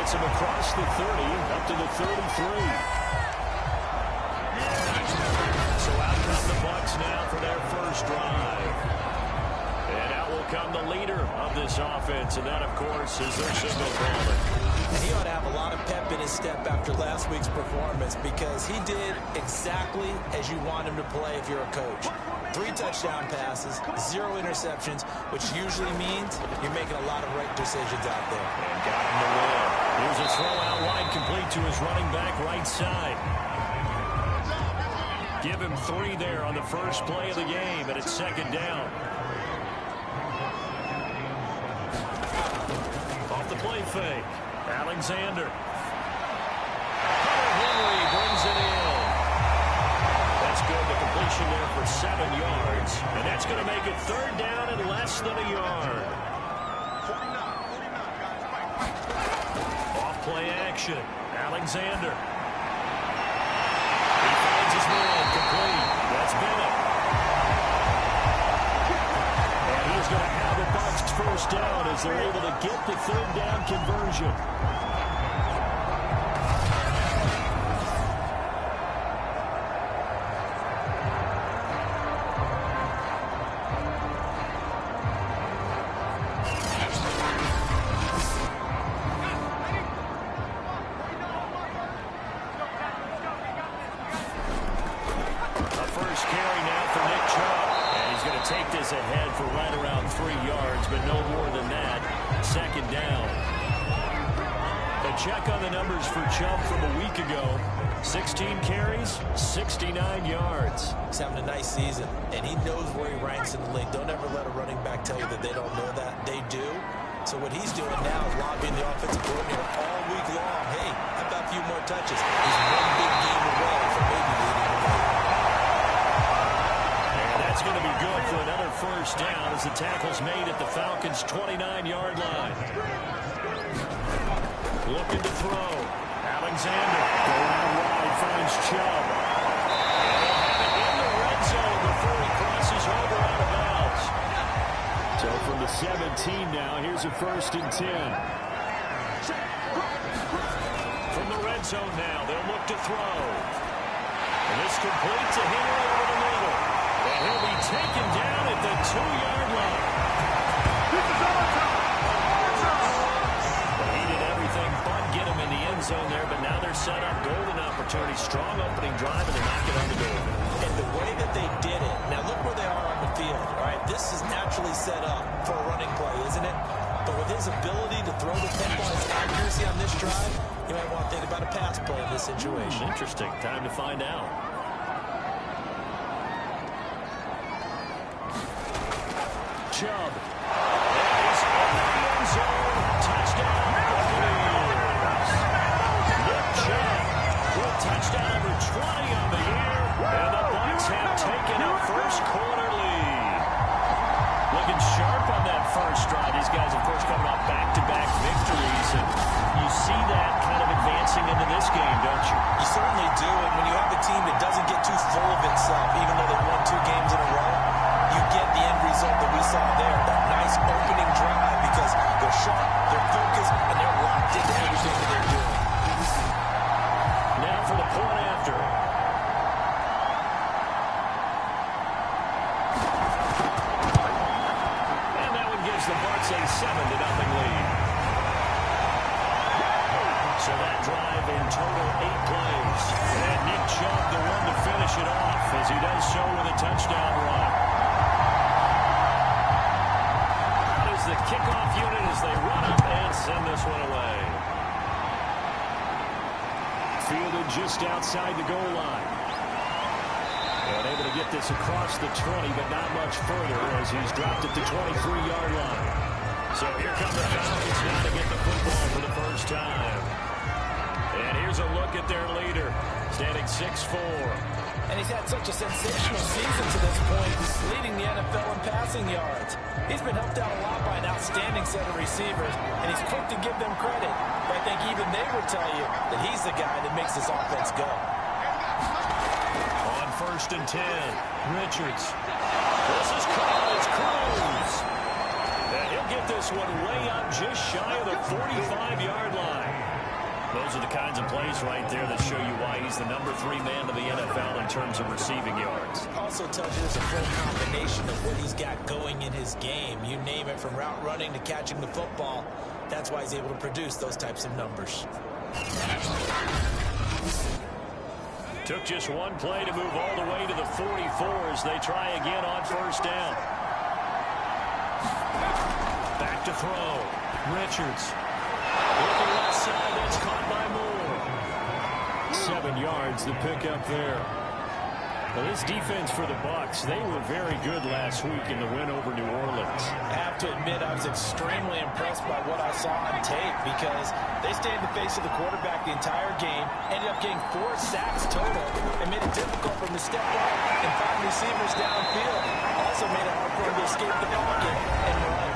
gets him across the 30, up to the 33. So out come the Bucs now for their first drive. And out will come the leader of this offense, and that, of course, is their signal caller. And he ought to have a lot of pep in his step after last week's performance, because he did exactly as you want him to play if you're a coach. 3 touchdown passes, 0 interceptions, which usually means you're making a lot of right decisions out there. And got him to win. Here's a throw out wide, complete to his running back right side. Give him 3 there on the first play of the game, and it's second down. Off the play fake. Alexander. Henry brings it in. That's good. The completion there for 7 yards. And that's going to make it third down and less than a yard. Off play action. Alexander. He finds his man. Complete. That's Bennett. And he's going to have the Bucs first down as they're able to get the third down conversion. Ahead for right around 3 yards, but no more than that. Second down. A check on the numbers for Chubb from a week ago. 16 carries, 69 yards. He's having a nice season, and he knows where he ranks in the league. Don't ever let a running back tell you that they don't know that. They do. So what he's doing now is lobbying the offensive coordinator all week long. Hey, how about a few more touches? He's one big game away from maybe leading the league. It's going to be good for another first down as the tackle's made at the Falcons' 29-yard line. Looking to throw. Alexander going out wide, finds Chubb. And they'll have it in the red zone before he crosses over out of bounds. So from the 17 now, here's a 1st and 10. From the red zone now, they'll look to throw. And this complete to Henry over the middle. And he'll be taken down at the 2-yard line. He did everything but get him in the end zone there, but now they're set up. Golden opportunity, strong opening drive, and they're knocking on the door. And the way that they did it, now look where they are on the field. All right, this is naturally set up for a running play, isn't it? But with his ability to throw the football, his accuracy on this drive, you might want to think about a pass play in this situation. Interesting. Time to find out. Chubb. And he's in the end zone. Touchdown, Buccaneers. Nick Chubb with touchdown number 20 on the year. And the Bucs have taken a first-quarter lead. Looking sharp on that first drive. These guys, of course, coming off back-to-back victories. And you see that kind of advancing into this game, don't you? You certainly do. And when you have a team that doesn't get too full of itself, even though they've won 2 games in a row, you get the end result that we saw there, that nice opening drive, because they're sharp, they're focused, and they're locked into everything that they're doing. Now for the point after. And that one gives the Bucs a 7-0 lead. So that drive in total 8 plays. And Nick Chubb, the one to finish it off, as he does so with a touchdown run. The kickoff unit as they run up and send this one away. Fielded just outside the goal line. And able to get this across the 20, but not much further as he's dropped at the 23-yard line. So here come the Falcons now to get the football for the first time. And here's a look at their leader, standing 6'4". And he's had such a sensational season to this point, leading the NFL in passing yards. He's been helped out a lot by an outstanding set of receivers, and he's quick to give them credit. But I think even they would tell you that he's the guy that makes this offense go. On 1st and 10, Richards. This is caught. It's Cruz. And he'll get this one way up just shy of the 45-yard line. Those are the kinds of plays right there that show you why he's the #3 man to the NFL in terms of receiving yards. Also tells you there's a full combination of what he's got going in his game. You name it, from route running to catching the football. That's why he's able to produce those types of numbers. Took just one play to move all the way to the 44 as they try again on first down. Back to throw. Richards. Looking left side, that's caught by Moore. 7 yards, the pickup there. Well, this defense for the Bucs, they were very good last week in the win over New Orleans. I have to admit, I was extremely impressed by what I saw on tape because they stayed in the face of the quarterback the entire game, ended up getting 4 sacks total, and made it difficult for him to step up and find receivers downfield. Also made it hard for him to escape the pocket and run.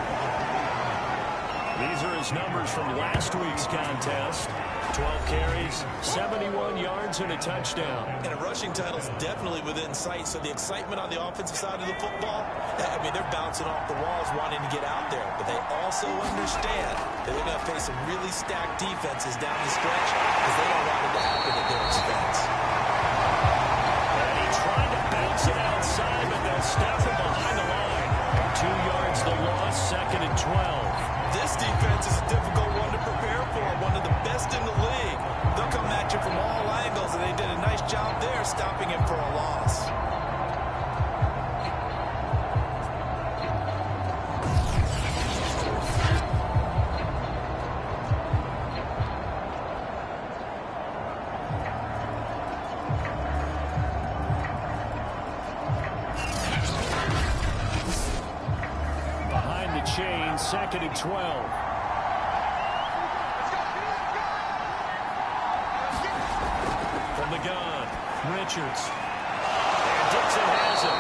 These are his numbers from last week's contest. 12 carries, 71 yards, and a touchdown. And a rushing title is definitely within sight, so the excitement on the offensive side of the football, I mean, they're bouncing off the walls wanting to get out there. But they also understand that they're going to face some really stacked defenses down the stretch because they don't want it to happen at their expense. And he tried to bounce it outside, but they'll stop him behind the line. 2 yards the loss, 2nd and 12. This defense is a difficult one to prepare for, one of the best in the league. They'll come at you from all angles, and they did a nice job there stopping him for a loss. Behind the chain, 2nd and 12. From the gun, Richards. And Dixon has it.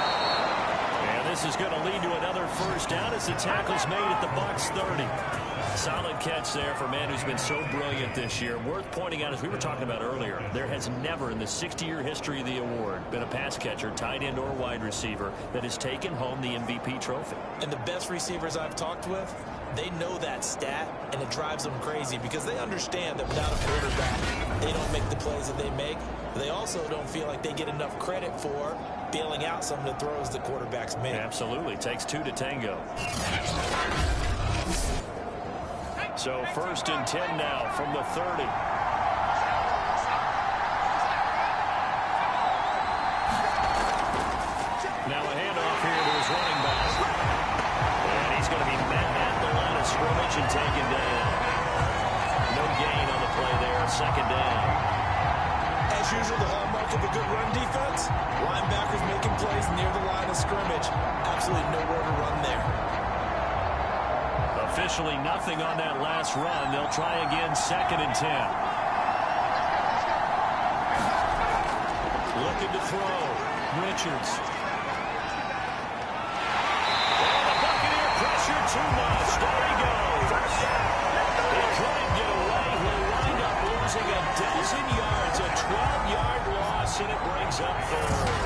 And this is going to lead to another first down as the tackle's made at the Bucs 30. Solid catch there for a man who's been so brilliant this year. Worth pointing out, as we were talking about earlier, there has never in the 60-year history of the award been a pass catcher, tight end or wide receiver that has taken home the MVP trophy. And the best receivers I've talked with, they know that stat, and it drives them crazy because they understand that without a quarterback, they don't make the plays that they make. They also don't feel like they get enough credit for bailing out some of the throws the quarterbacks make. Absolutely. Takes 2 to tango. So 1st and 10 now from the 30. Now a handoff here to his running back. And he's going to be met at the line of scrimmage and taken down. No gain on the play there. 2nd down. As usual, the hallmark of a good run defense, linebackers making plays near the line of scrimmage. Absolutely nowhere to run there. Officially nothing on that last run. They'll try again, 2nd and 10. Looking to throw. Richards. And the Buccaneer pressure too much. There he goes. He couldn't get away. He'll wind up losing a dozen yards. A 12-yard loss, and it brings up 3rd.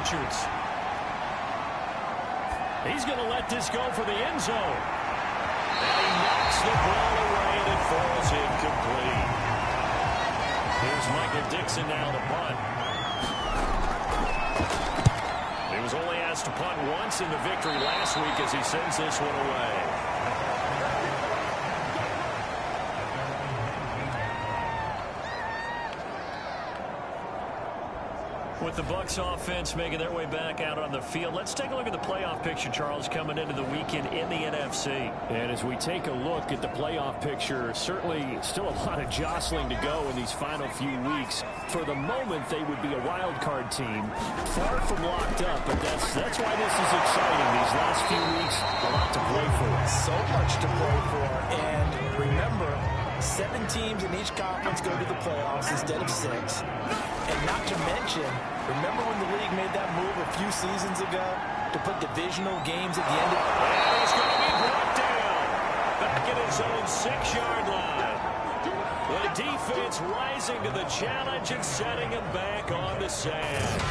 Richards. He's going to let this go for the end zone. And he knocks the ball away, and it falls incomplete. Here's Michael Dixon now to punt. He was only asked to punt once in the victory last week as he sends this one away. With the Bucs offense making their way back out on the field, let's take a look at the playoff picture, Charles, coming into the weekend in the NFC. And as we take a look at the playoff picture, certainly still a lot of jostling to go in these final few weeks. For the moment, they would be a wild card team, far from locked up, but that's why this is exciting. These last few weeks, a lot to play for. So much to play for, and remember, 7 teams in each conference go to the playoffs instead of 6. And not to mention, connection. Remember when the league made that move a few seasons ago to put divisional games at the end of it? And he's going to be brought down back at his own 6-yard line. The defense rising to the challenge and setting him back on the sand.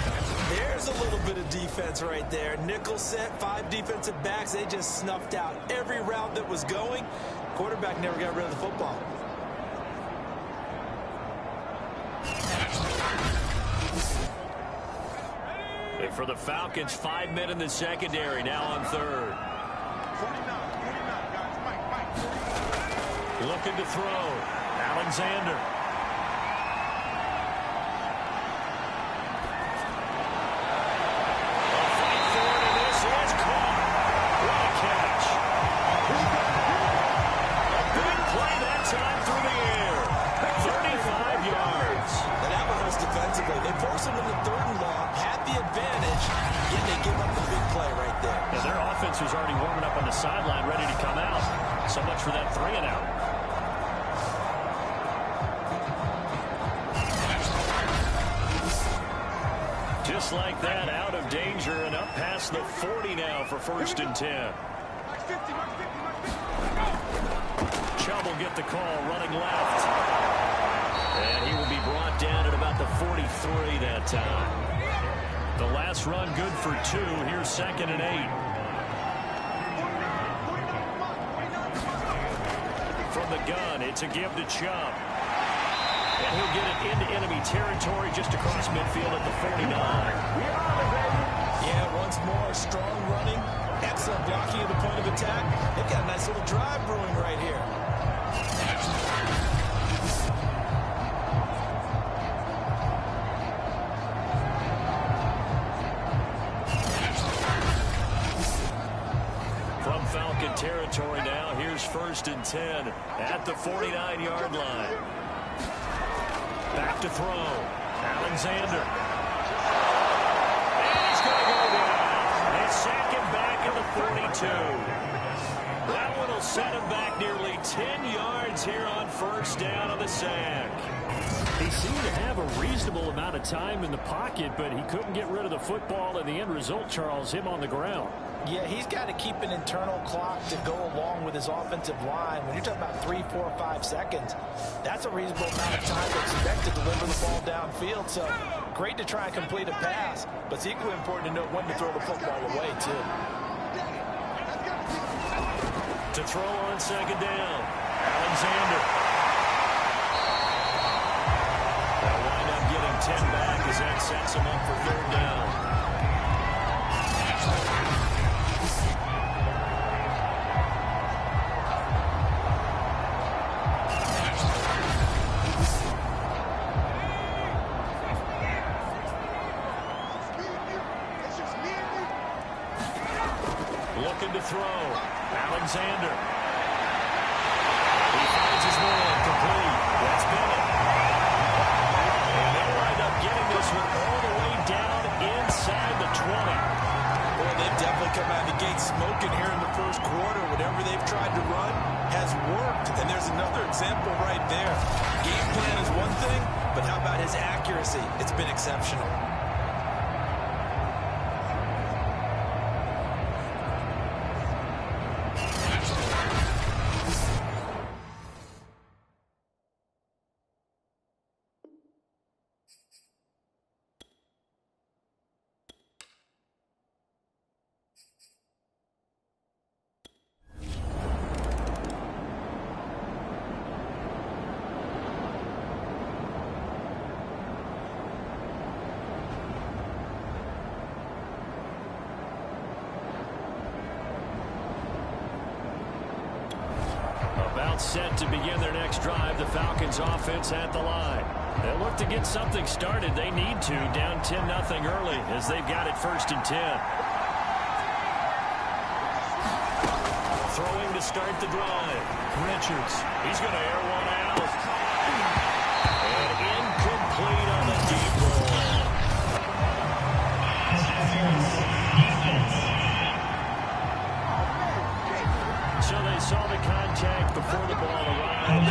There's a little bit of defense right there. Nickel set, 5 defensive backs. They just snuffed out every route that was going. Quarterback never got rid of the football. And for the Falcons, 5 men in the secondary, now on third. Looking to throw. Alexander. A fight for it, and this is caught. What a catch. A big play that time through the air. 35 yards. And that one was defensively. They forced him into 3rd and long, had the advantage, yet they give up the big play right there. Now, their offense was already warming up on the sideline, ready to come out. So much for that 3-and-out. Just like that, out of danger and up past the 40 now for 1st and 10. Chubb will get the call, running left. And he will be brought down at about the 43 that time. The last run good for 2. Here's 2nd and 8. From the gun, it's a give to Chubb. And he'll get it into enemy territory just across midfield at the 49. Yeah, once more, strong running, excellent blocking at the point of attack. They've got a nice little drive brewing right here. From Falcon territory now, here's 1st and 10 at the 49-yard line. Back to throw. Alexander. And he's going to go down. And second back at the 42. That one will set him back nearly 10 yards here on 1st down on the sack. He seemed to have a reasonable amount of time in the pocket, but he couldn't get rid of the football, and the end result, Charles, him on the ground. Yeah, he's got to keep an internal clock to go along with his offensive line. When you're talking about 3, 4, 5 seconds, that's a reasonable amount of time to expect to deliver the ball downfield. So great to try and complete a pass, but it's equally important to know when to throw the football away, too. To throw on 2nd down, Alexander. They'll wind up getting 10 back as that sets him up for 3rd down. Looking to throw. Alexander. He finds his man. Complete. That's Bennett. And they'll wind up getting this one all the way down inside the 20. Boy, they've definitely come out of the gate smoking here in the 1st quarter. Whatever they've tried to run has worked. And there's another example right there. Game plan is one thing, but how about his accuracy? It's been exceptional. About set to begin their next drive. The Falcons offense at the line. They'll look to get something started. They need to. Down 10-0 early as they've got it 1st and 10. Throwing to start the drive. Richards. He's going to air one out. And incomplete on the deep ball. So they saw the contact before the ball arrived.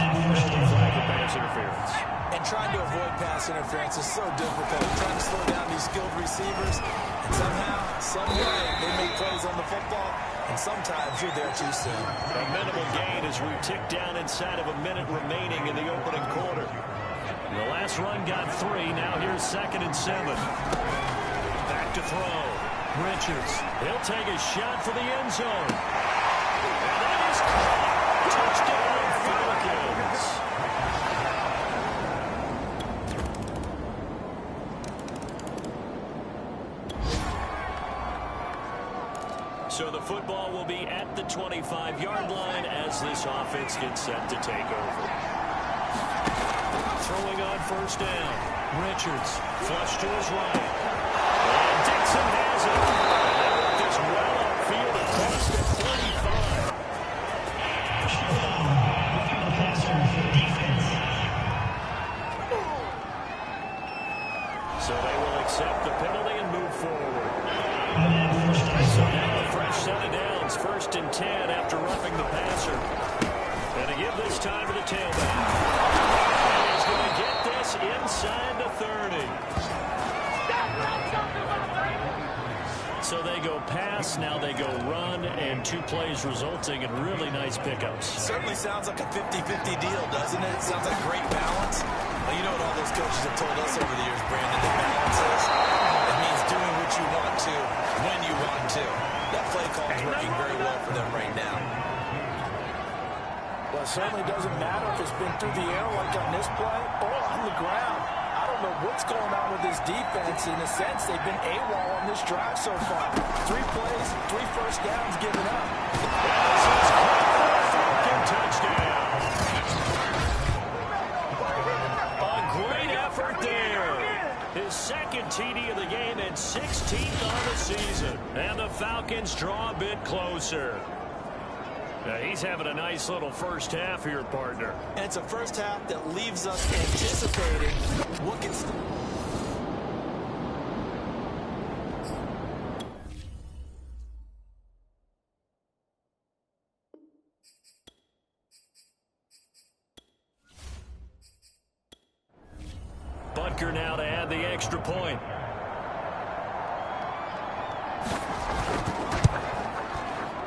Flag for pass interference. And trying to avoid pass interference interference is so difficult. Trying to slow down these skilled receivers, and somehow, some way, they make plays on the football, and sometimes you're there too soon. A minimal gain as we tick down inside of a minute remaining in the opening quarter. The last run got 3. Now here's 2nd and 7. Back to throw. Richards. He'll take a shot for the end zone. And that is caught. Touchdown, Falcons. So the football will be at the 25-yard line as this offense gets set to take over. Throwing on 1st down. Richards. Flush to his right. And Dixon has it. They work this well upfield across the 45. So they will accept the penalty and move forward. So now a fresh set of downs. 1st and 10 after roughing the passer. And to give this time to the tailback. And he's going to get this inside the 30. So they go pass, now they go run, and 2 plays resulting in really nice pickups. Certainly sounds like a 50-50 deal, doesn't it? Sounds like great balance. Well, you know what all those coaches have told us over the years, Brandon, that balance is? It means doing what you want to, when you want to. That play call is working very well for them right now. Well, it certainly doesn't matter if it's been through the air like on this play or on the ground. I don't know what's going on with this defense. In a sense, they've been AWOL on this drive so far. 3 plays, 3 first downs given up. Touchdown. A great effort there. His 2nd TD of the game and 16th on the season. And the Falcons draw a bit closer. He's having a nice little first half here, partner. And it's a first half that leaves us anticipating what gets... Butker now to add the extra point.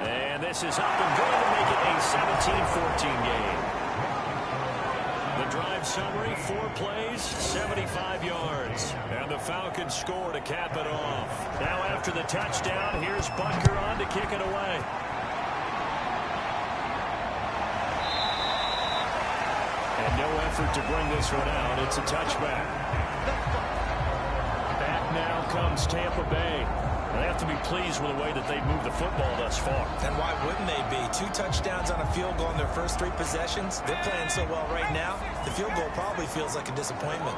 And this is up and going to make it a 17-14 game. The drive summary, 4 plays, 75 yards. And the Falcons score to cap it off. Now after the touchdown, here's Butker on to kick it away. And no effort to bring this one out. It's a touchback. Back now comes Tampa Bay. They have to be pleased with the way that they've moved the football thus far. And why wouldn't they be? 2 touchdowns on a field goal in their first 3 possessions. They're playing so well right now, the field goal probably feels like a disappointment.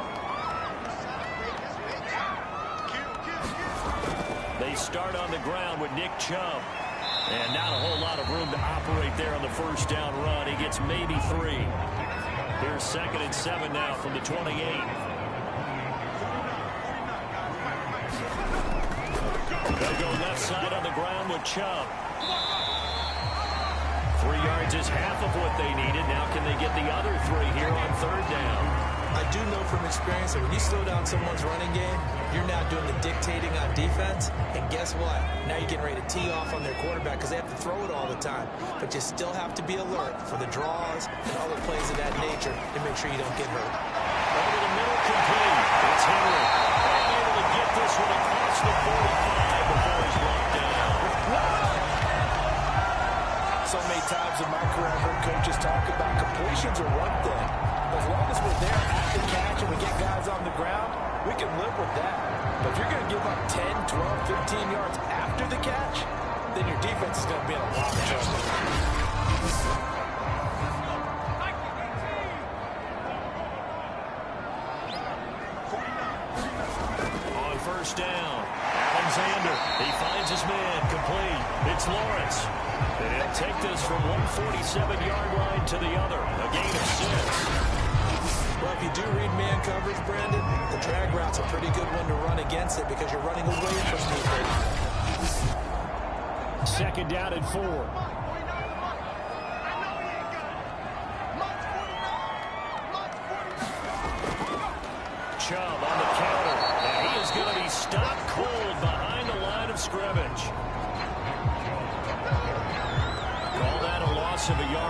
They start on the ground with Nick Chubb. And not a whole lot of room to operate there on the first down run. He gets maybe 3. Here's 2nd and 7 now from the 28. They'll go left side on the ground with Chubb. 3 yards is half of what they needed. Now can they get the other 3 here on 3rd down? I do know from experience that when you slow down someone's running game, you're now doing the dictating on defense. And guess what? Now you're getting ready to tee off on their quarterback because they have to throw it all the time. But you still have to be alert for the draws and other plays of that nature to make sure you don't get hurt. Over the middle, complete. It's Henry. And able to get this one across the 45 before he's brought down. So many times in my career, I've heard coaches talk about completions are one thing. As long as we're there at the catch and we get guys on the ground, we can live with that. But if you're going to give up 10, 12, 15 yards after the catch, then your defense is going to be in a lot of trouble. On 1st down, Alexander. He finds his man, complete. It's Lawrence. And he'll take this from 147-yard line to the other. A gain of 6. Well, if you do read man coverage, Brandon, the drag route's a pretty good one to run against it because you're running away from people. 2nd down and 4. Chubb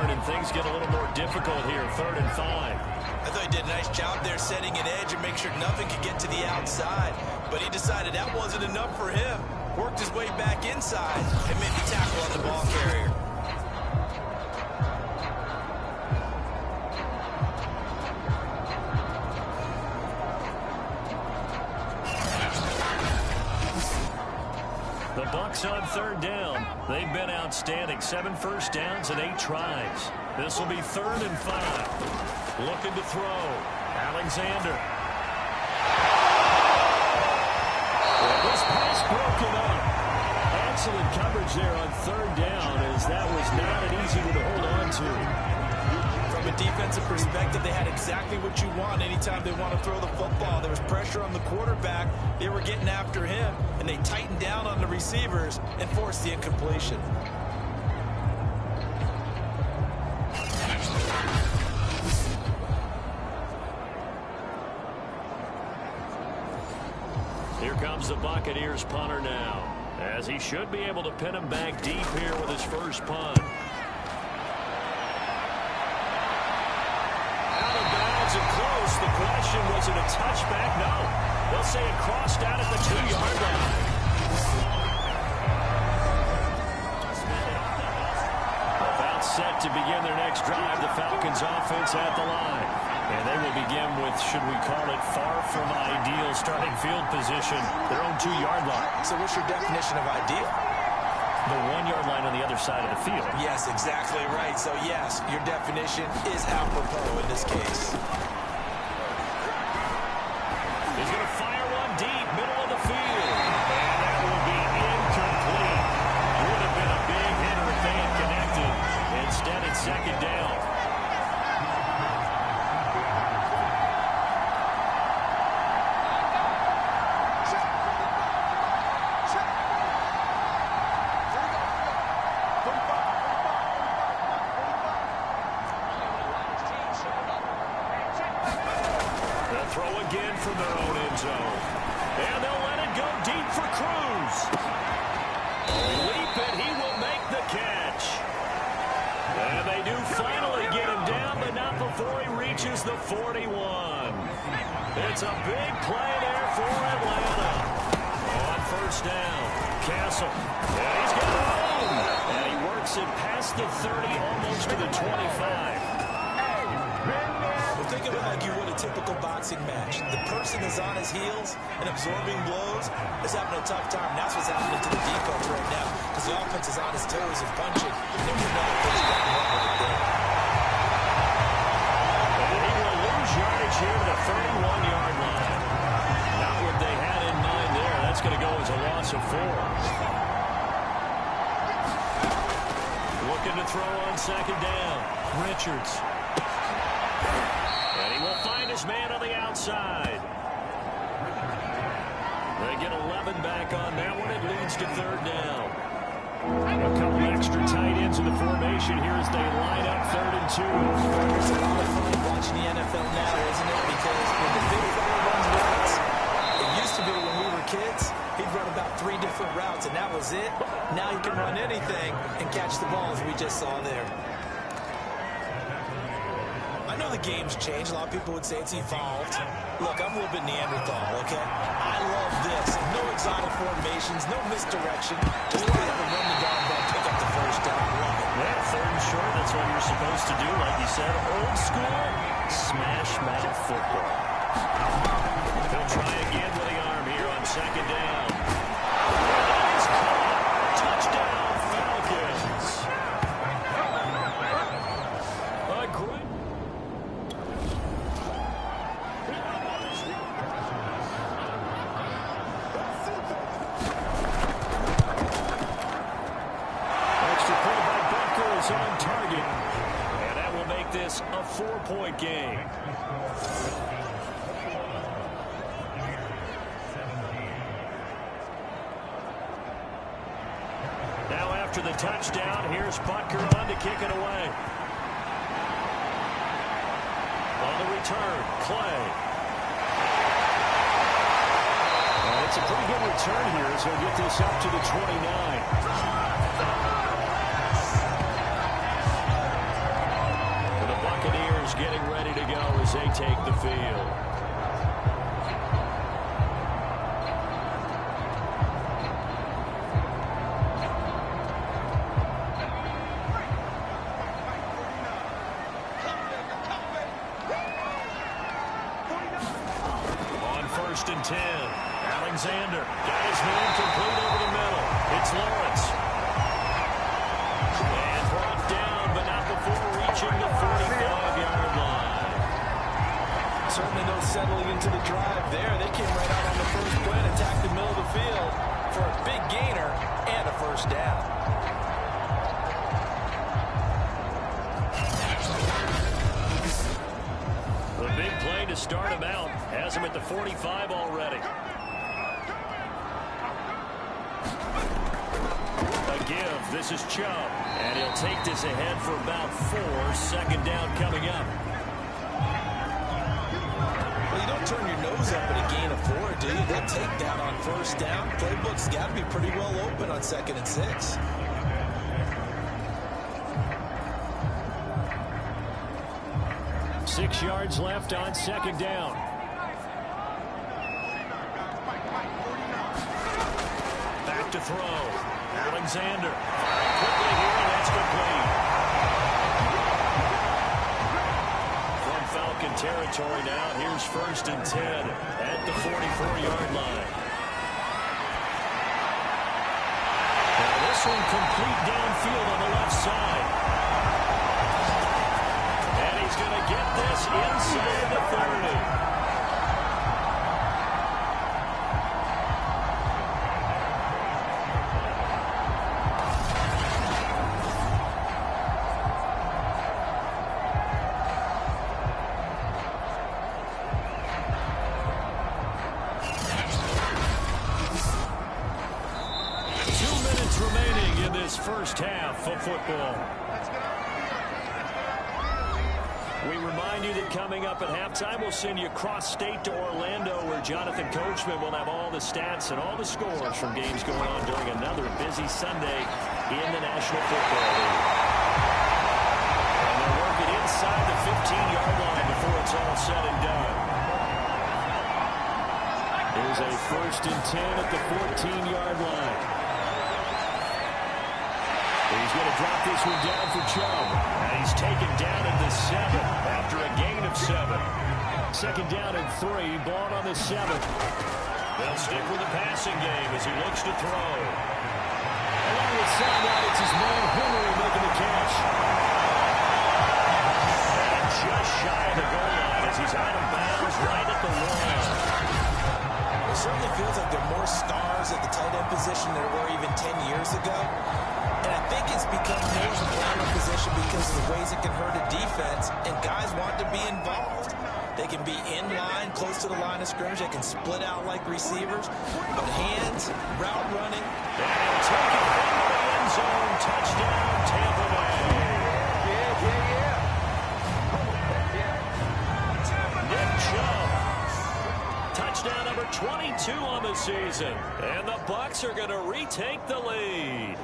return, and things get a little more difficult here, 3rd and 5. I thought he did a nice job there setting an edge and make sure nothing could get to the outside. But he decided that wasn't enough for him. Worked his way back inside and made the tackle on the ball carrier. The Bucs on 3rd down. They've been outstanding. 7 first downs and 8 tries. This will be 3rd and 5. Looking to throw. Alexander. This pass broken up. Excellent coverage there on 3rd down, as that was not an easy one to hold on to. From a defensive perspective, they had exactly what you want anytime they want to throw the football. There was pressure on the quarterback. They were getting after him, and they tightened down on the receivers and forced the incompletion. Here comes the Buccaneers punter now, as he should be able to pin him back deep here with his first punt. Out of bounds and close. The question, was it a touchback? No. They'll say it crossed out at the 2-yard line. About set to begin their next drive, the Falcons offense at the line. And they will begin with, should we call it, far from ideal starting field position, their own 2-yard line. So what's your definition of ideal? The 1-yard line on the other side of the field. Yes, exactly right. So, yes, your definition is apropos in this case. He's going to fire one deep, middle of the field. And that will be incomplete. Would have been a big hitter if they had connected. Instead, it's 2nd down. Throw again from their own end zone. And they'll let it go deep for Cruz. Leap it, he will make the catch. And they do finally get him down, but not before he reaches the 41. It's a big play there for Atlanta. On 1st down, Castle. And he's got it home. And he works it past the 30, almost to the 25. Think of it like you would a typical boxing match. The person is on his heels and absorbing blows is having a tough time. That's what's happening to the defense right now, because the offense is on his toes and punching. And they're not really getting up with it there. And he will lose yardage here to the 31-yard line. Not what they had in mind there. That's going to go as a loss of 4. Looking to throw on 2nd down. Richards. And he will find his man on the outside. They get 11 back on that one. It leads to 3rd down. A couple extra tight ends in the formation here as they line up 3rd and 2. It's a lot of fun watching the NFL now, isn't it? Because when the big fella runs routes, it used to be when we were kids, he'd run about 3 different routes, and that was it. Now he can run anything and catch the ball, as we just saw there. I know the game's changed. A lot of people would say it's evolved. Look, I'm a little bit Neanderthal, okay? I love this. No exotic formations, no misdirection. Just line up and run the darn ball, pick up the 1st down. Love it. Yeah, 3rd and short, that's what you're supposed to do. Like you said, old school, smash mouth football. They'll try again with the arm here on 2nd down. That is caught. Touchdown, Falcons. A great... on target, and that will make this a 4-point game. Now after the touchdown, here's Butker on to kick it away. On the return, Clay. And it's a pretty good return here as he'll get this up to the 29. players getting ready to go as they take the field. On 1st and 10, Alexander got his man complete over the middle. It's Lawrence. And brought down, but not before reaching the 45-yard line. Certainly no settling into the drive there. They came right out on the first play and attacked the middle of the field for a big gainer and a first down. The big play to start him out has him at the 45 already. A give. This is Chubb. And he'll take this ahead for about 4. 2nd down coming up. Well, you don't turn your nose up at a gain of 4, do you? That takedown on 1st down. Playbook's got to be pretty well open on 2nd and 6. Six yards left on 2nd down. Back to throw. Alexander. Quickly here, and that's complete. From Falcon territory now, here's 1st and 10 at the 44-yard line. Now this one complete downfield on the left side. And he's going to get this inside the 30. 2 minutes remaining in this first half of football. We remind you that coming up at halftime, we'll send you cross-state to Orlando, where Jonathan Coachman will have all the stats and all the scores from games going on during another busy Sunday in the National Football League. And they'll work it inside the 15-yard line before it's all said and done. Here's a 1st and 10 at the 14-yard line. He's going to drop this one down for Chubb. And he's taken down at the 7 after a gain of 7. 2nd down and 3. Ball on the 7. They'll stick with the passing game as he looks to throw. Along with sideline, it's his man Henry making the catch. And just shy of the goal line as he's out of bounds right at the line. It certainly feels like there are more stars at the tight end position than there were even 10 years ago. And I think it's become more of a glamour position because of the ways it can hurt a defense, and guys want to be involved. They can be in line, close to the line of scrimmage. They can split out like receivers. But hands, route running. And he'll take it into the end zone. Touchdown, Tampa Bay. Nick Chubb. Touchdown number 22 on the season. And the Bucs are going to retake the lead.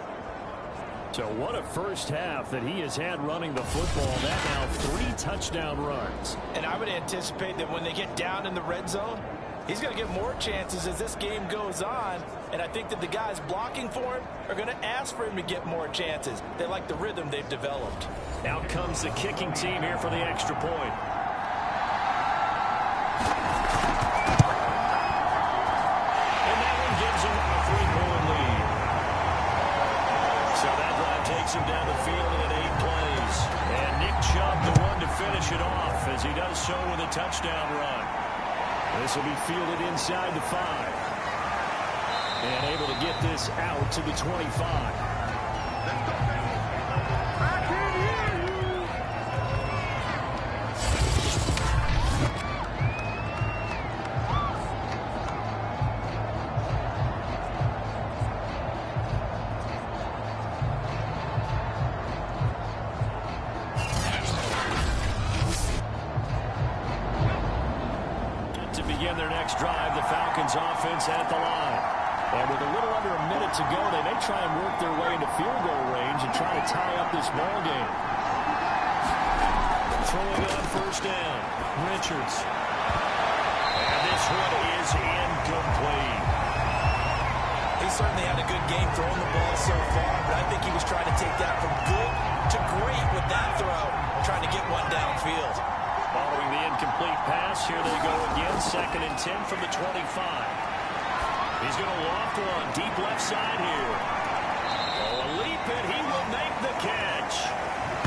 So what a first half that he has had running the football. That now 3 touchdown runs. And I would anticipate that when they get down in the red zone, he's going to get more chances as this game goes on. And I think that the guys blocking for him are going to ask for him to get more chances. They like the rhythm they've developed. Out comes the kicking team here for the extra point. And that one gives him a 3-point lead. So that drive takes him down the field in 8 plays. And Nick Chubb, the one to finish it off, as he does so with a touchdown run. This will be fielded inside the 5. And able to get this out to the 25. To begin their next drive, the Falcons offense at the line. And with a little under a minute to go, they may try and work their way into field goal range and try to tie up this ball game. throwing on first down. Richards. And this one is incomplete. He certainly had a good game throwing the ball so far, but I think he was trying to take that from good to great with that throw, trying to get one downfield. Following the incomplete pass, here they go again, 2nd and 10 from the 25. He's going to loft one deep left side here. Oh, a leap, and he will make the catch.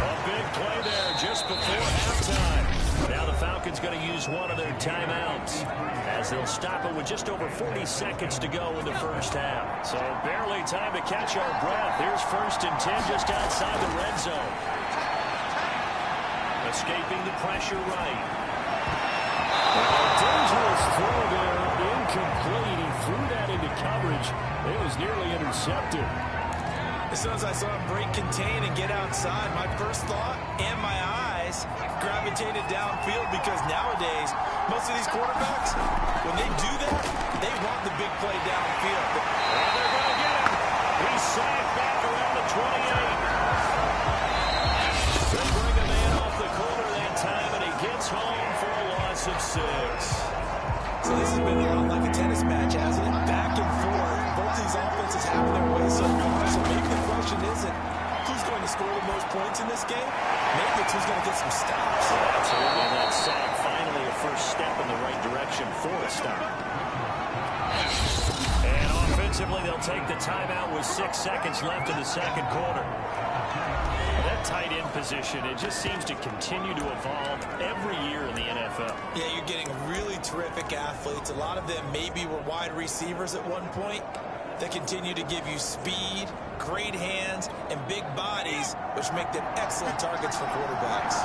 A big play there just before halftime. Now the Falcons going to use one of their timeouts as they'll stop it with just over 40 seconds to go in the first half. So barely time to catch our breath. Here's 1st and 10 just outside the red zone. Escaping the pressure right. A dangerous throw there. Incomplete. He threw that into coverage. It was nearly intercepted. As soon as I saw him break contain and get outside, my first thought and my eyes gravitated downfield, because nowadays, most of these quarterbacks, when they do that, they want the big play downfield. And they're going to get him. He's sacked back around the 28. They bring him in off the corner that time, and he gets home for a loss of 6. So this has been a lot like a tennis match, hasn't it? Back and forth. Both these offenses have their way so far. So maybe the question isn't who's going to score the most points in this game. Maybe it's who's going to get some stops. Absolutely. And that sack finally a first step in the right direction for a stop. And offensively, they'll take the timeout with 6 seconds left in the second quarter. That tight end position, it just seems to continue to evolve every year in the NFL. Yeah, you're getting really terrific athletes. A lot of them maybe were wide receivers at one point. They continue to give you speed, great hands, and big bodies, which make them excellent targets for quarterbacks.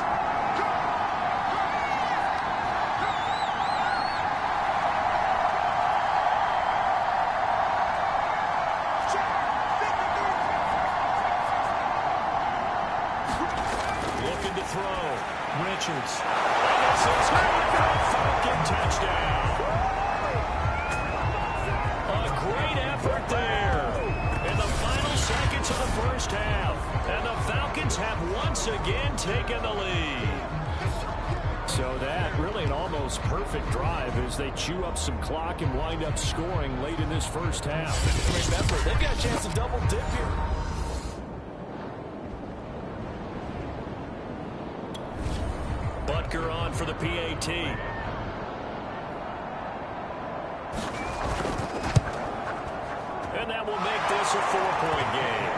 Looking to throw. Richards. And this is Falcon touchdown. A great effort there in the final seconds of the first half. And the Falcons have once again taken the lead. So that really an almost perfect drive as they chew up some clock and wind up scoring late in this first half. Remember, they've got a chance to double dip here. Butker on for the PAT. And that will make this a 4-point game.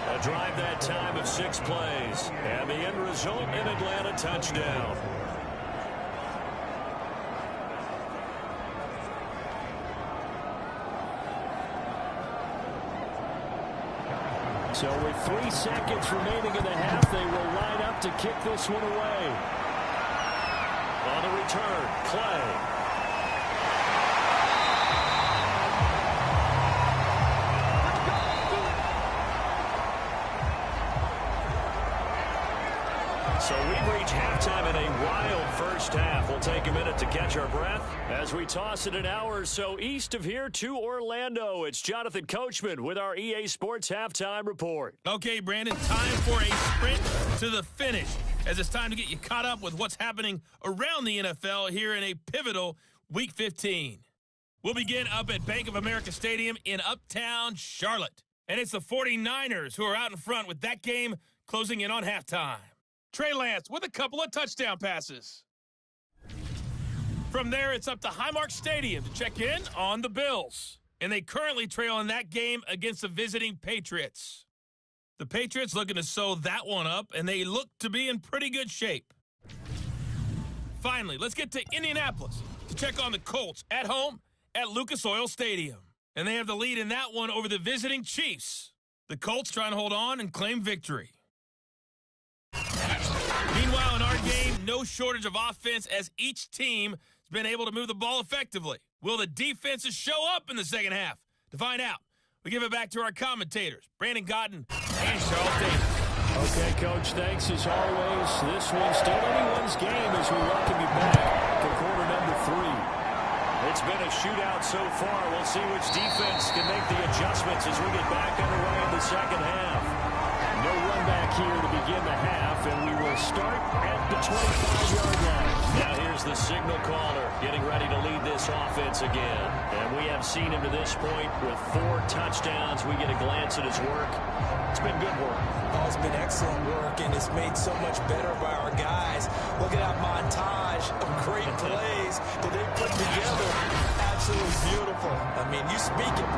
A drive that time of 6 plays. And the end result, an Atlanta touchdown. So with 3 seconds remaining in the half, they will line up to kick this one away. On the return, Clay. So we've reached halftime in a wild first half. We'll take a minute to catch our breath as we toss it an hour or so east of here to Orlando. It's Jonathan Coachman with our EA Sports Halftime Report. Okay, Brandon, time for a sprint to the finish, as it's time to get you caught up with what's happening around the NFL here in a pivotal Week 15. We'll begin up at Bank of America Stadium in Uptown Charlotte. And it's the 49ers who are out in front with that game closing in on halftime. Trey Lance with a couple of touchdown passes. From there, it's up to Highmark Stadium to check in on the Bills. And they currently trail in that game against the visiting Patriots. The Patriots looking to sew that one up, and they look to be in pretty good shape. Finally, let's get to Indianapolis to check on the Colts at home at Lucas Oil Stadium. And they have the lead in that one over the visiting Chiefs. The Colts trying to hold on and claim victory. Meanwhile, in our game, no shortage of offense as each team has been able to move the ball effectively. Will the defenses show up in the second half? To find out, we give it back to our commentators, Brandon Gotten and Charles Davis. Okay, Coach, thanks as always. This one's still anyone's game as we welcome you back to quarter number 3. It's been a shootout so far. We'll see which defense can make the adjustments as we get back underway in the second half. No run back here to begin the half, and we will start at the 25-yard line. Now here's the signal caller getting ready to lead this offense again. And we have seen him to this point with 4 touchdowns. We get a glance at his work. It's been good work. Oh, it's been excellent work, and it's made so much better by our guys. Look at that montage of great plays that they put together. Absolutely beautiful. I mean, you speak it.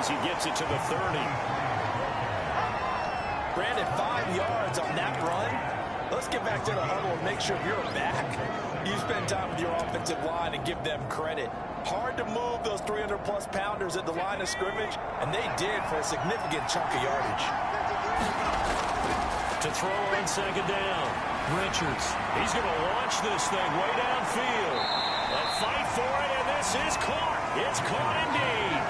He gets it to the 30. Brandon, 5 yards on that run. Let's get back to the huddle and make sure you're back. You spend time with your offensive line and give them credit. Hard to move those 300-plus pounders at the line of scrimmage, and they did for a significant chunk of yardage. To throw on second down, Richards. He's going to launch this thing way downfield. A fight for it, and this is caught. It's caught indeed.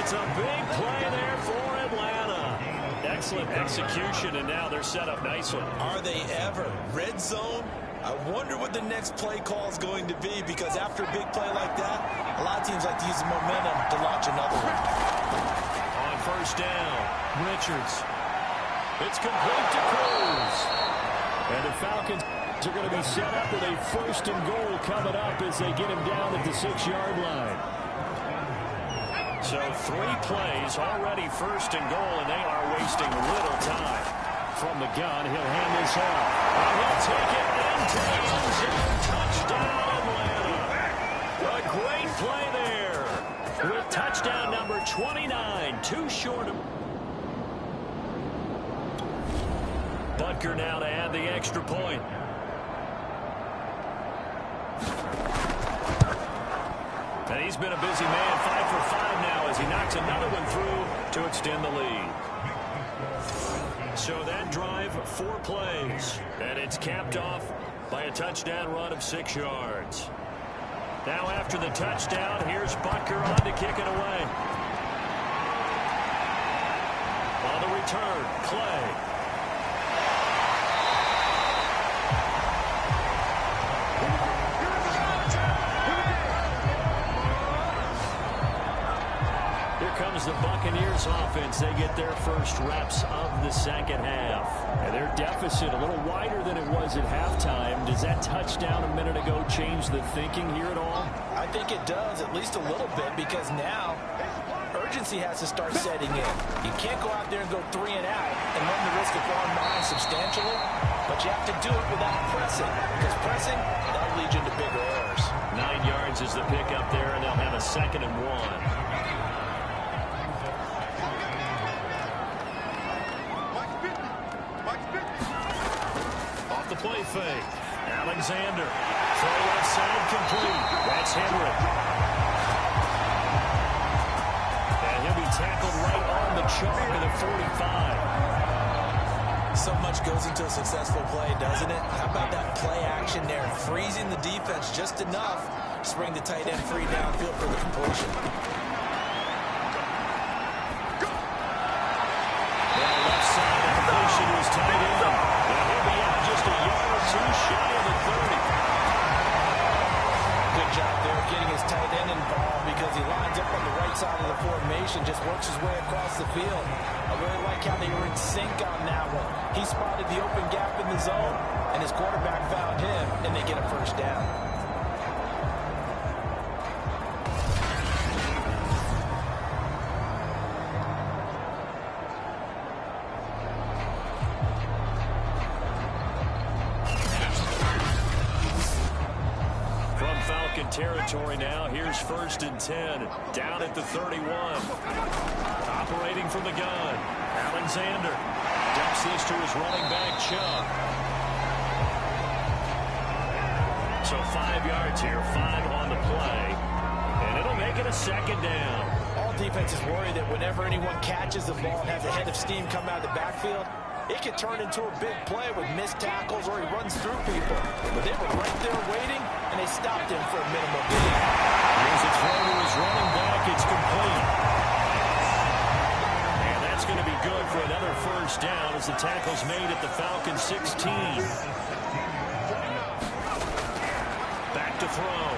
It's a big play there for Atlanta. Excellent execution, and now they're set up nicely. Are they ever? Red zone? I wonder what the next play call is going to be, because after a big play like that, a lot of teams like to use the momentum to launch another one. On first down, Richards. It's complete to Cruz. And the Falcons are going to be set up with a 1st and goal coming up as they get him down at the 6-yard line. So 3 plays already 1st and goal, and they are wasting little time. From the gun, he'll hand this off. And he'll take it into the end zone. Touchdown, Atlanta. A great play there. With touchdown number 29, too short of... Butker now to add the extra point. And he's been a busy man, 5 for 5 now as he knocks another one through to extend the lead. So that drive, 4 plays, and it's capped off by a touchdown run of 6 yards. Now after the touchdown, here's Butker on to kick it away. On the return, Clay. Comes the Buccaneers offense. They get their first reps of the second half. And their deficit a little wider than it was at halftime. Does that touchdown a minute ago change the thinking here at all? I think it does, at least a little bit, because now urgency has to start setting in. You can't go out there and go 3 and out and run the risk of falling behind substantially, but you have to do it without pressing, because pressing, that'll lead you into bigger errors. 9 yards is the pickup there, and they'll have a 2nd and 1. Play fake. Alexander. Throw left side complete. That's Henry. And he'll be tackled right on the chalk at the 45. So much goes into a successful play, doesn't it? How about that play action there? Freezing the defense just enough to bring the tight end free downfield for the completion. Now left side, the completion was tight end. Just a yard or 2 shy of the 30. Good job there getting his tight end involved because he lines up on the right side of the formation, just works his way across the field. I really like how they were in sync on that one. He spotted the open gap in the zone, and his quarterback found him, and they get a first down. Territory now. Here's 1st and 10. Down at the 31. Operating from the gun. Alexander dumps this to his running back, Chubb. So 5 yards here, 5 on the play. And it'll make it a 2nd down. All defenses worry that whenever anyone catches the ball and has a head of steam come out of the backfield, it could turn into a big play with missed tackles or he runs through people. But they were right there waiting, and they stopped him for a minimum gain. Here's a throw to his running back. It's complete. And that's going to be good for another first down as the tackle's made at the Falcons 16. Back to throw.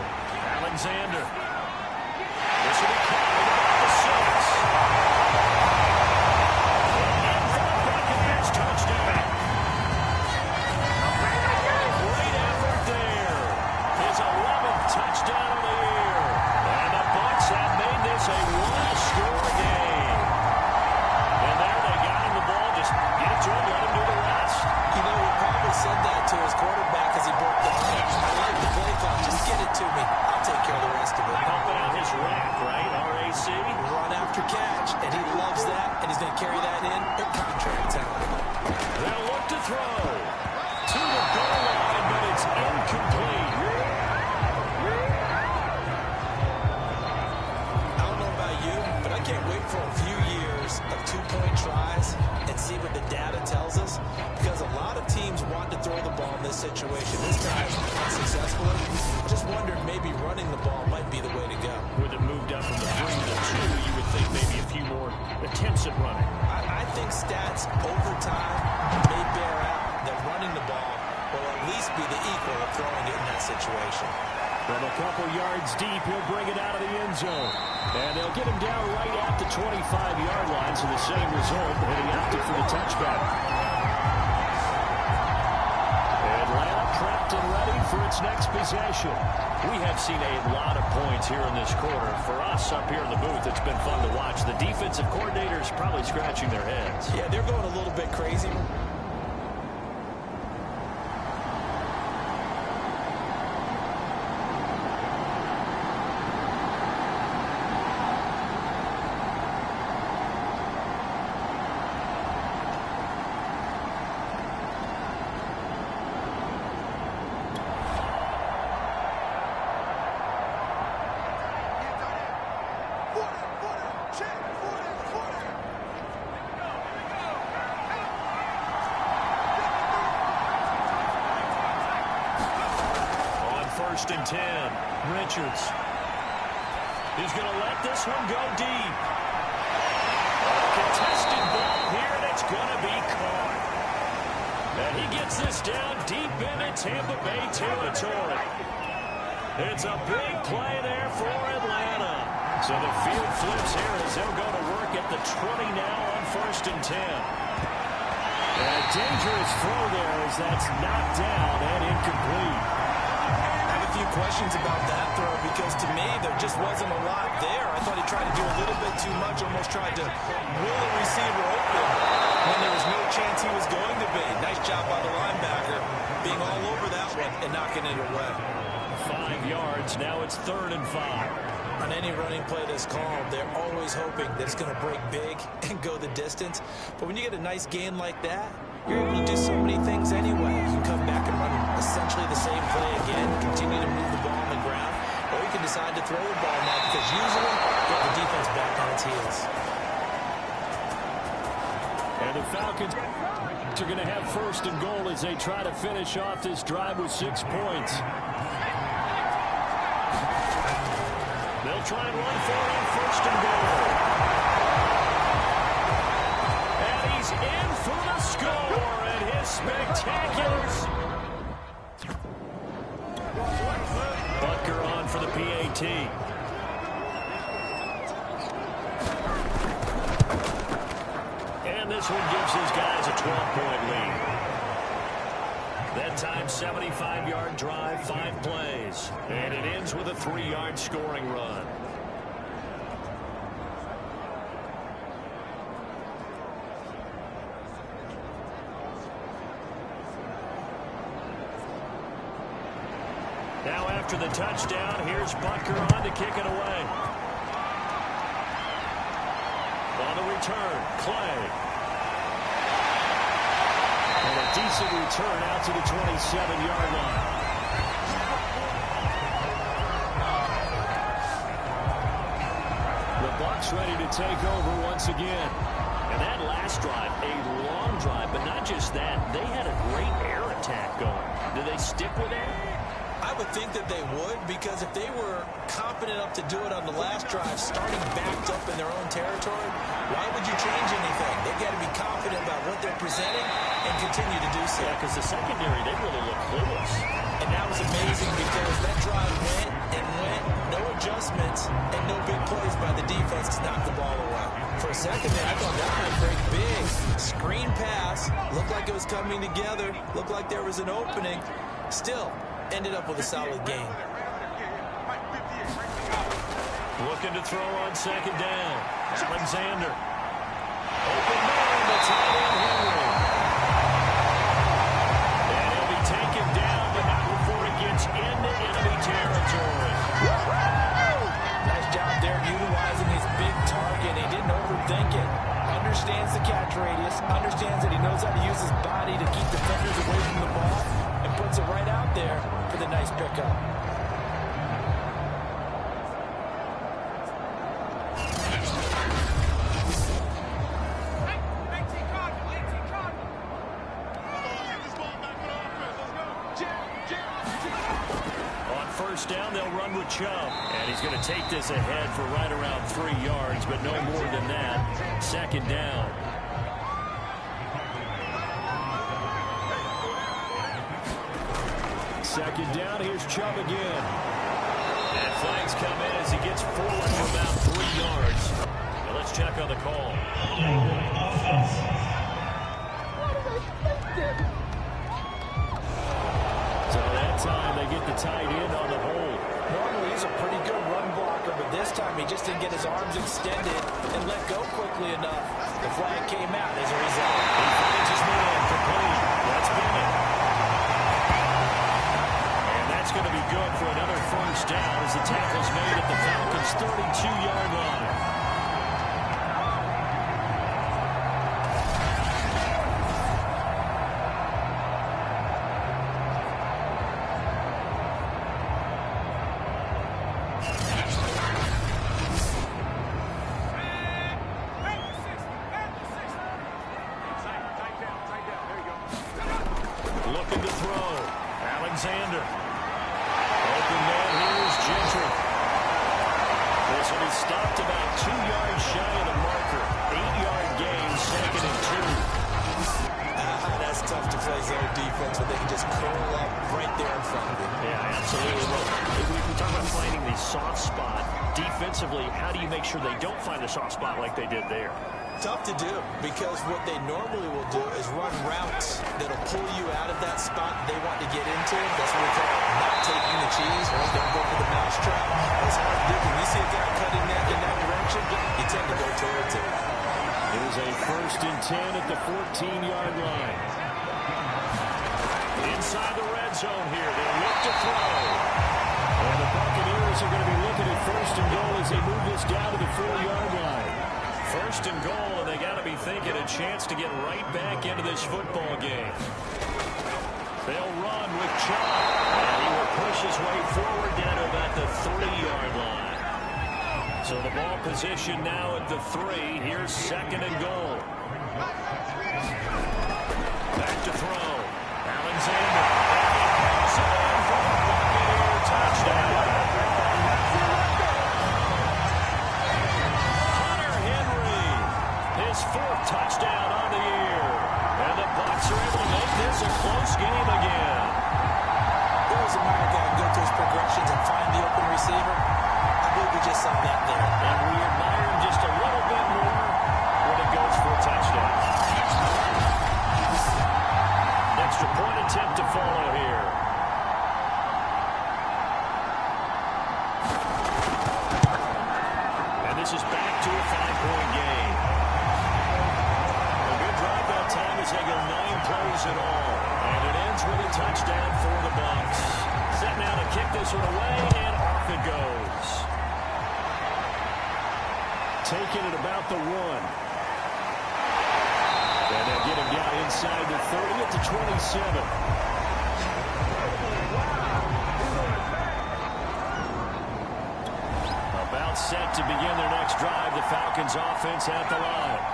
Alexander. This will be caught at the 6. Touchdown. Great effort there. His 11th touchdown of the year. And the Bucs have made this a 1-score game. And there they got him the ball. Just get it to him, let him do the rest. You know, he probably said that to his quarterback as he broke the play. I like the play call. Just get it to me. I'll take care of the rest of it. Helping out his rack, right? RAC. Run after catch. And he loves that. And he's going to carry that in contract time. They'll look to throw to the goal line, but it's incomplete. I don't know about you, but I can't wait for a few years of 2-point tries and see what the data tells us, because a lot of teams want to throw the ball in this situation. This time, unsuccessfully. Just wondered maybe running the ball might be the way to go. With it moved up from the 3 to the 2, you would think maybe a few more attempts at running. I think stats over time may bear out that running the ball will at least be the equal of throwing it in that situation. From a couple yards deep, he'll bring it out of the end zone. And they'll get him down right at the 25-yard line, so the same result, heading after for the touchback. set and ready for its next possession. We have seen a lot of points here in this quarter. For us up here in the booth, it's been fun to watch. The defensive coordinators probably scratching their heads. Yeah, they're going a little bit crazy. First and 10. Richards. He's going to let this one go deep. Contested ball here, and it's going to be caught. And he gets this down deep into Tampa Bay territory. It's a big play there for Atlanta. So the field flips here as they'll go to work at the 20 now on first and 10. And a dangerous throw there as that's knocked down and incomplete. Few questions about that throw because to me there just wasn't a lot there. I thought he tried to do a little bit too much, almost tried to will a receiver open when there was no chance he was going to be. Nice job by the linebacker being all over that one and knocking it away. 5 yards, now it's 3rd and 5. On any running play that's called, they're always hoping that it's going to break big and go the distance. But when you get a nice gain like that, you're able to do so many things anyway. You can come back and run essentially the same play again, continue to move the ball on the ground, or you can decide to throw the ball now because usually you have the defense back on its heels. And the Falcons are going to have first and goal as they try to finish off this drive with 6 points. They'll try and run for it on first and goal. And he's in for the score, and his spectaculars. Butker on for the PAT. And this one gives his guys a 12-point lead. That time, 75-yard drive, 5 plays. And it ends with a 3-yard scoring run. Now after the touchdown, here's Butker on to kick it away. On the return, Clay. And a decent return out to the 27-yard line. The Bucs ready to take over once again. And that last drive, a long drive, but not just that. They had a great air attack going. Do they stick with that? I would think that they would, because if they were confident enough to do it on the last drive, starting backed up in their own territory, why would you change anything? They've got to be confident about what they're presenting and continue to do so. Yeah, because the secondary, they really look clueless. And that was amazing because that drive went and went, no adjustments, and no big plays by the defense to knock the ball away. For a second there, I thought that might break big. Screen pass, looked like it was coming together, looked like there was an opening. Still, ended up with a solid game. Looking to throw on second down. Alexander. Open man, the tight end Henry. And he'll be taken down, but not before it gets into enemy territory. Nice job there utilizing his big target. He didn't overthink it. Understands the catch radius. Understands that he knows how to use his body to keep defenders away from the ball. And puts it right out there for the nice pickup. On first down, they'll run with Chubb. And he's going to take this ahead for right around 3 yards, but no more than that. Second down. Second down, here's Chubb again. And flags come in as he gets forward for about 3 yards. Now let's check on the call. So that time they get the tight end on the hold. Normally he's a pretty good run blocker, but this time he just didn't get his arms extended and let go quickly enough. The flag came out as a result. He finds his man complete. That's Bennett. And that's going to be good for another first down as the tackle's made at the Falcons' 32-yard line. Looking to throw. Alexander. Open man here is Gentry. This will be stopped about 2 yards shy of the marker. 8-yard gain, 2nd and 2. That's tough to play zone defense when they can just curl up right there in front of you. Yeah, absolutely. Look, we talk about finding the soft spot. Defensively, how do you make sure they don't find a soft spot like they did there? Tough to do, because what they normally will do is run routes that'll pull you out of that spot they want to get into. That's what we call not taking the cheese, or don't go for the mousetrap. That's hard to do. When you see a guy cutting that in that direction, you tend to go towards it. It is a 1st and 10 at the 14-yard line. Inside the red zone here, they look to throw. And the Buccaneers are going to be looking at 1st and goal as they move this down to the 4-yard line. 1st and goal, and they got to be thinking a chance to get right back into this football game. They'll run with Chubb, and he will push his way forward down to about the 3-yard line. So the ball position now at the 3. Here's 2nd and goal. Back to throw. Alexander. Buccaneer touchdown. His 4th touchdown on the year. And the Bucs are able to make this a close game again. There was a man that go to his progressions and find the open receiver. I believe we just saw that there. And we admire him just a little bit more when it goes for a touchdown. Extra point attempt to follow here. And this is back to a 5-point game. They go 9 plays in all, and it ends with a touchdown for the Bucs. Set now to kick this one away, and off it goes. Taking it about the 1. And they'll get him down inside the 30 at the 27. About set to begin their next drive. The Falcons offense at the line.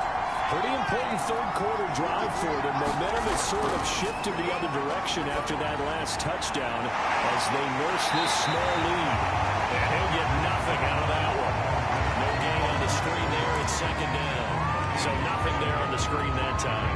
Pretty important 3rd quarter drive for them. Momentum has sort of shifted the other direction after that last touchdown as they nurse this small lead. And he'll get nothing out of that one. No gain on the screen there. It's 2nd down. So nothing there on the screen that time.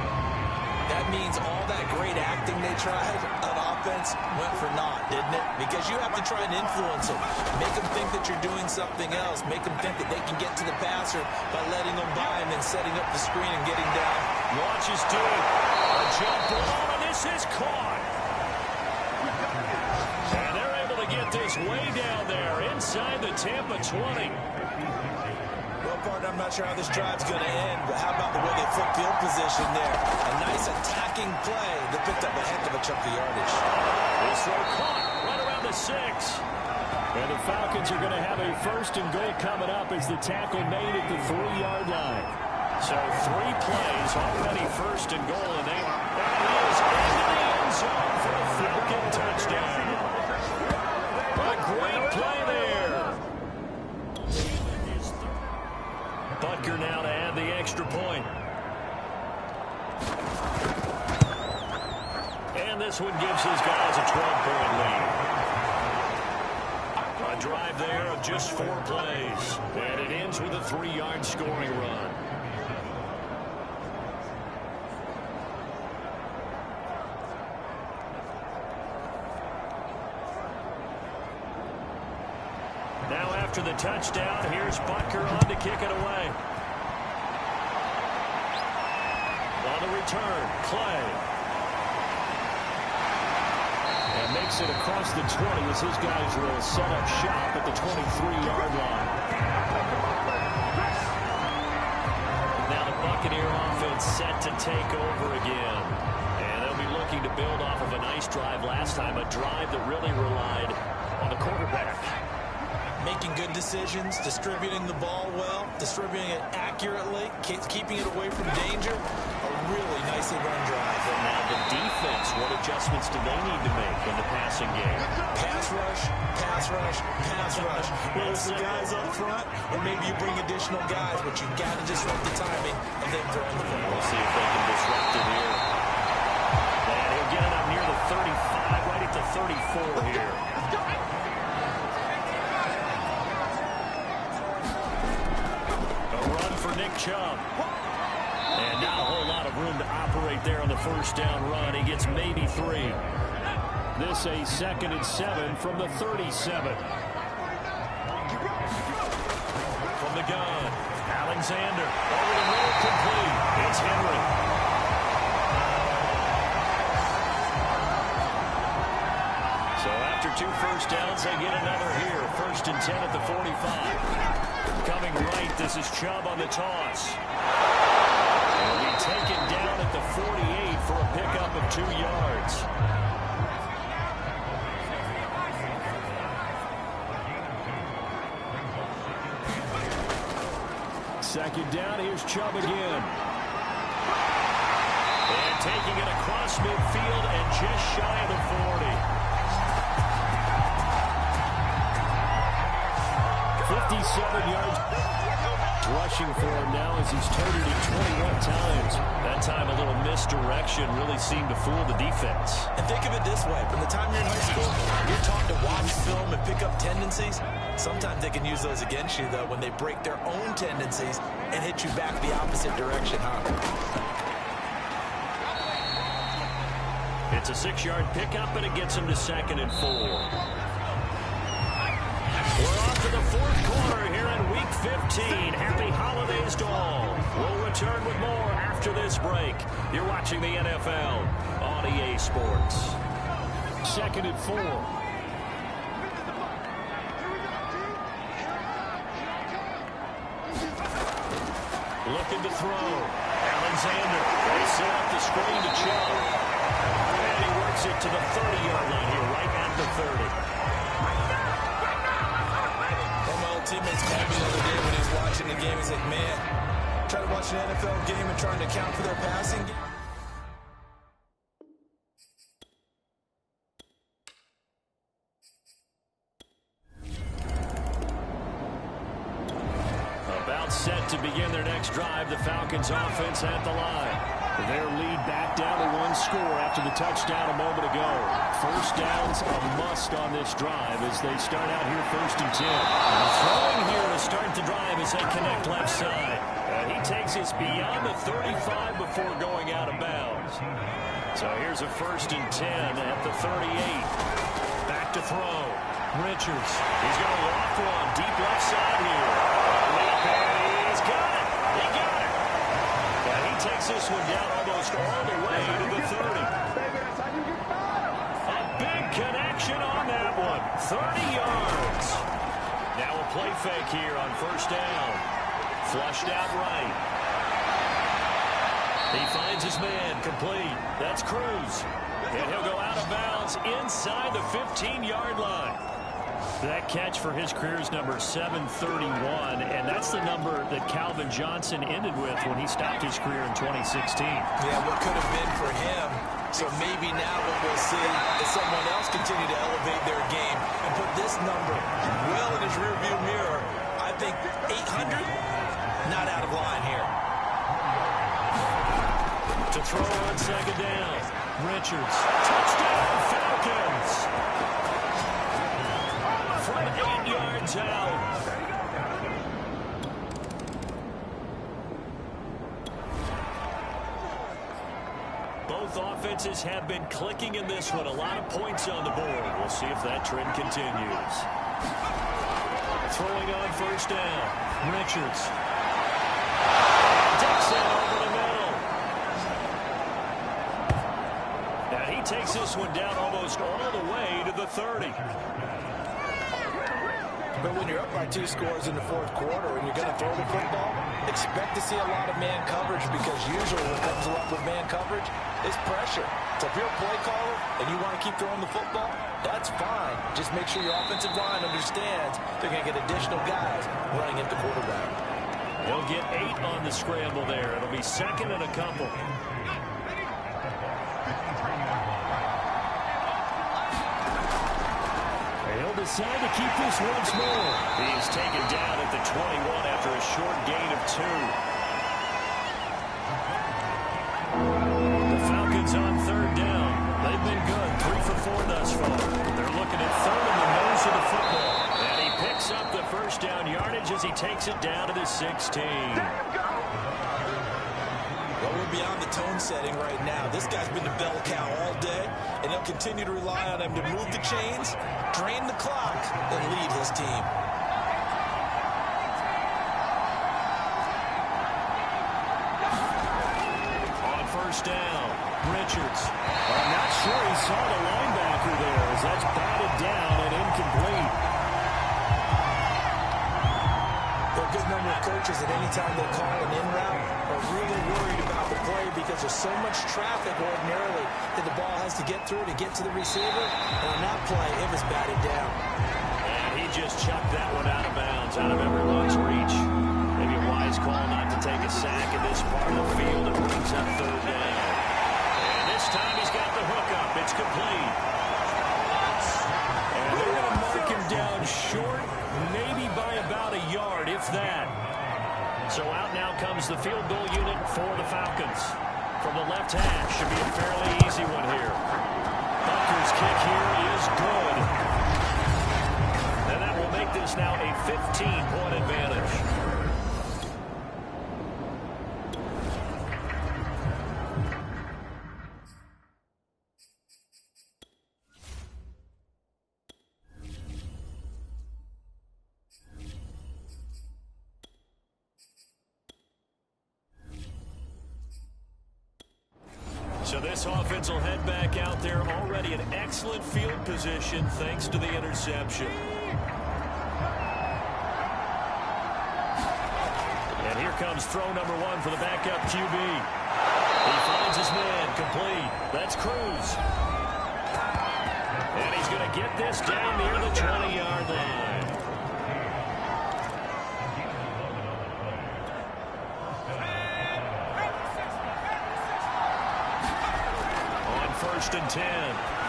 That means all that great acting they tried on offense went for naught, didn't it? Because you have to try and influence them. Make them think that you're doing something else. Make them think that they can get to the passer by letting them by and then setting up the screen and getting down. Watch us do it. A jump ball, and this is caught. And they're able to get this way down there inside the Tampa 20. Well, partner, I'm not sure how this drive's going to end, but how about the way they flip field position there? A nice attacking play that picked up a heck of a chunk of yardage. This throw caught right around the 6. And the Falcons are going to have a 1st and goal coming up as the tackle made at the 3-yard line. So 3 plays, already 1st and goal, and that is into the end zone for a Falcon touchdown. A great play there. Butker now to add the extra point. And this one gives his guys a 12-point lead. A drive there of just 4 plays. And it ends with a 3-yard scoring run. Now after the touchdown, here's Butker on to kick it away. On the return, Clay. And makes it across the 20 as his guys will set up shop at the 23-yard line. Now the Buccaneer offense set to take over again. And they'll be looking to build off of a nice drive last time, a drive that really relied on the quarterback. Making good decisions, distributing the ball well, distributing it accurately, keeping it away from danger. A really nicely run drive. And now the defense, what adjustments do they need to make in the passing game? Pass rush, pass rush, pass rush. Whether it's the guys up front or maybe you bring additional guys, but you've got to disrupt the timing of them throwing the football. We'll see if they can disrupt it here. And he'll get it up near the 35, right at the 34 here. Nick Chubb. And not a whole lot of room to operate there on the first down run. He gets maybe 3. This a 2nd and 7 from the 37. From the gun, Alexander over the middle, complete. It's Henry. So after 2 first downs, they get another here. 1st and 10 at the 45. Coming right, this is Chubb on the toss. He'll be taken down at the 48 for a pickup of 2 yards. Second down, here's Chubb again. And taking it across midfield and just shy of the 40. 57 yards rushing for him now as he's turned it 21 times. That time a little misdirection really seemed to fool the defense. And think of it this way. From the time you're in high school, you're taught to watch film and pick up tendencies. Sometimes they can use those against you, though, when they break their own tendencies and hit you back the opposite direction, huh? It's a 6-yard pickup, and it gets him to 2nd and 4. We're off to the 4th quarter here in Week 15. Happy holidays to all. We'll return with more after this break. You're watching the NFL on EA Sports. 2nd and 4. Looking to throw. Alexander. They set up the screen to Chubb. And he works it to the 30-yard line here, right at the 30. Teammates called me the other day when he was watching the game. He's like, man, trying to watch an NFL game and trying to account for their passing game. About set to begin their next drive, the Falcons offense at the line. Their lead back down to 1 score after the touchdown a moment ago. First down's a must on this drive as they start out here 1st and 10. And throwing here to start the drive as they connect left side. He takes us beyond the 35 before going out of bounds. So here's a 1st and 10 at the 38. Back to throw. Richards. He's going to walk one deep left side here. He's got it. He got it. And he takes this one down almost all the way to the 30. A big connection on that one. 30 yards. Now a play fake here on 1st down. Flushed out right. He finds his man. Complete. That's Cruz. And he'll go out of bounds inside the 15-yard line. That catch for his career is number 731, and that's the number that Calvin Johnson ended with when he stopped his career in 2016. Yeah, what could have been for him. So maybe now what we'll see is someone else continue to elevate their game and put this number well in his rearview mirror. I think 800, not out of line here. To throw on 2nd down. Richards. Touchdown, Falcons. From 8 yards out. Both offenses have been clicking in this one. A lot of points on the board. We'll see if that trend continues. Throwing on 1st down. Richards. Dixon over the middle. Now he takes takes this one down almost all the way to the 30. But when you're up by 2 scores in the fourth quarter and you're going to throw the football, expect to see a lot of man coverage, because usually what comes along with man coverage is pressure. So if you're a play caller and you want to keep throwing the football, that's fine. Just make sure your offensive line understands they're going to get additional guys running at the quarterback. He'll get 8 on the scramble there. It'll be second and a couple. He'll decide to keep this once more. He's taken down at the 21 after a short gain of 2. The Falcons on third down. They've been good, 3 for 4 thus far. They're looking at third in the nose of the football. And he picks up the first down yardage as he takes it down to the 16. Well, we're beyond the tone setting right now. This guy's been the bell cow all day, and they'll continue to rely on him to move the chains, drain the clock, and lead his team. On first down, Richards. I'm not sure he saw the linebacker there as that's batted down and incomplete. There are a good number of coaches that any time they call an in route are really worried about the play, because there's so much traffic ordinarily that the ball has to get through to get to the receiver. And on that play, it was batted down. And he just chucked that one out of bounds, out of everyone's reach. Maybe a wise call not to take a sack in this part of the field. It brings up third down. And this time he's got the hook up. It's complete. And they're going to mark him down short, maybe by about a yard, if that. So out now comes the field goal unit for the Falcons. From the left hash, should be a fairly easy one here. Butker's kick here is good. And that will make this now a 15-point advantage. So this offense will head back out there, already in excellent field position thanks to the interception. And here comes throw number 1 for the backup QB. He finds his man, complete. That's Cruz. And he's going to get this down near the 20-yard line. First and 10.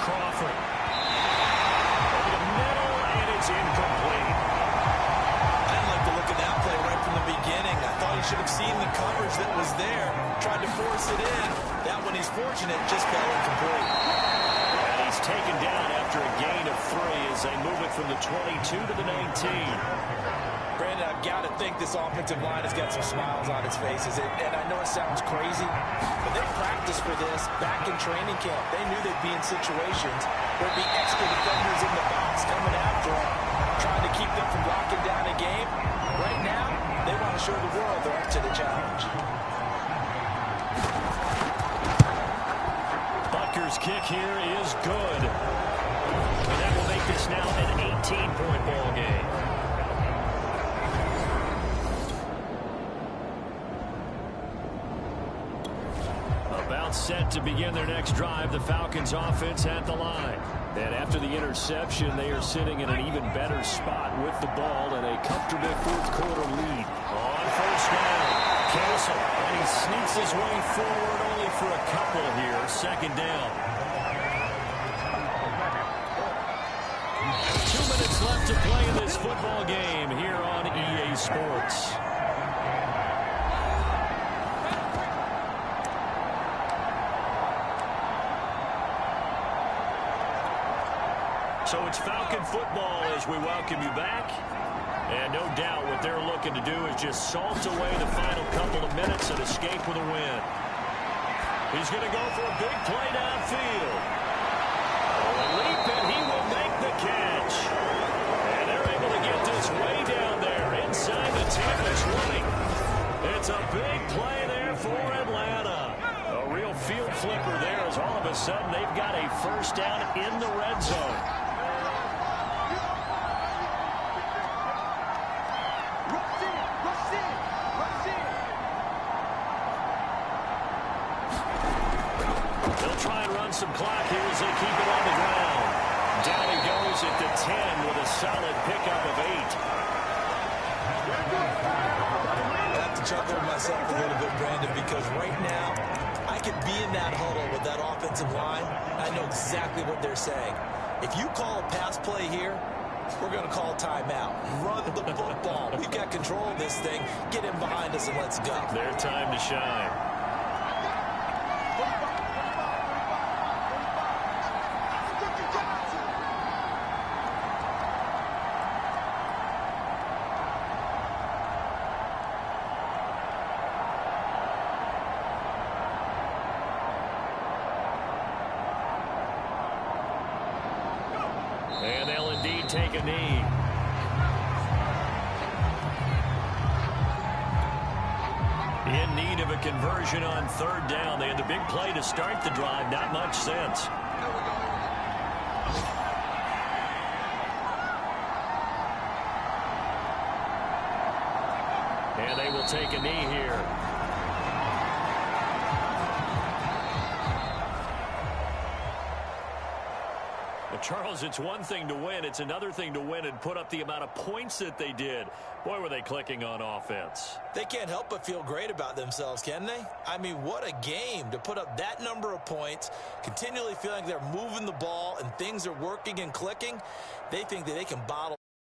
Crawford. Over the middle, and it's incomplete. I didn't like the look of that play right from the beginning. I thought he should have seen the coverage that was there, tried to force it in. That one, he's fortunate, just fell incomplete. And he's taken down after a gain of 3 as they move it from the 22 to the 19. Brandon, I've got to think this offensive line has got some smiles on its faces. And I know it sounds crazy, but they practiced for this back in training camp. They knew they'd be in situations where there'd be extra defenders in the box coming after them, trying to keep them from locking down a game. Right now, they want to show the world they're up to the challenge. Butker's kick here is good. And that will make this now an 18-point ball game. About set to begin their next drive, the Falcons offense at the line. And after the interception, they are sitting in an even better spot with the ball and a comfortable fourth quarter lead. On first down, Castle, and he sneaks his way forward only for a couple here. Second down. 2 minutes left to play in this football game here on EA Sports. So it's Falcon football as we welcome you back. And no doubt what they're looking to do is just salt away the final couple of minutes and escape with a win. He's going to go for a big play downfield. A leap, and he will make the catch. And they're able to get this way down there inside the Tampa 20. It's a big play there for Atlanta. A real field flipper there because all of a sudden they've got a first down in the red zone. They'll try and run some clock here as they keep it on the ground. Down he goes at the 10 with a solid pickup of 8. I have to chuckle to myself a little bit, Brandon, because right now I could be in that huddle with that offensive line. I know exactly what they're saying. If you call a pass play here, we're going to call timeout. Run the football. We've got control of this thing. Get in behind us and let's go. Their time to shine. And they'll indeed take a knee. In need of a conversion on third down. They had the big play to start the drive. Not much sense. And they will take a knee here. Charles, it's one thing to win. It's another thing to win and put up the amount of points that they did. Boy, were they clicking on offense. They can't help but feel great about themselves, can they? I mean, what a game to put up that number of points, continually feeling like they're moving the ball and things are working and clicking. They think that they can bottle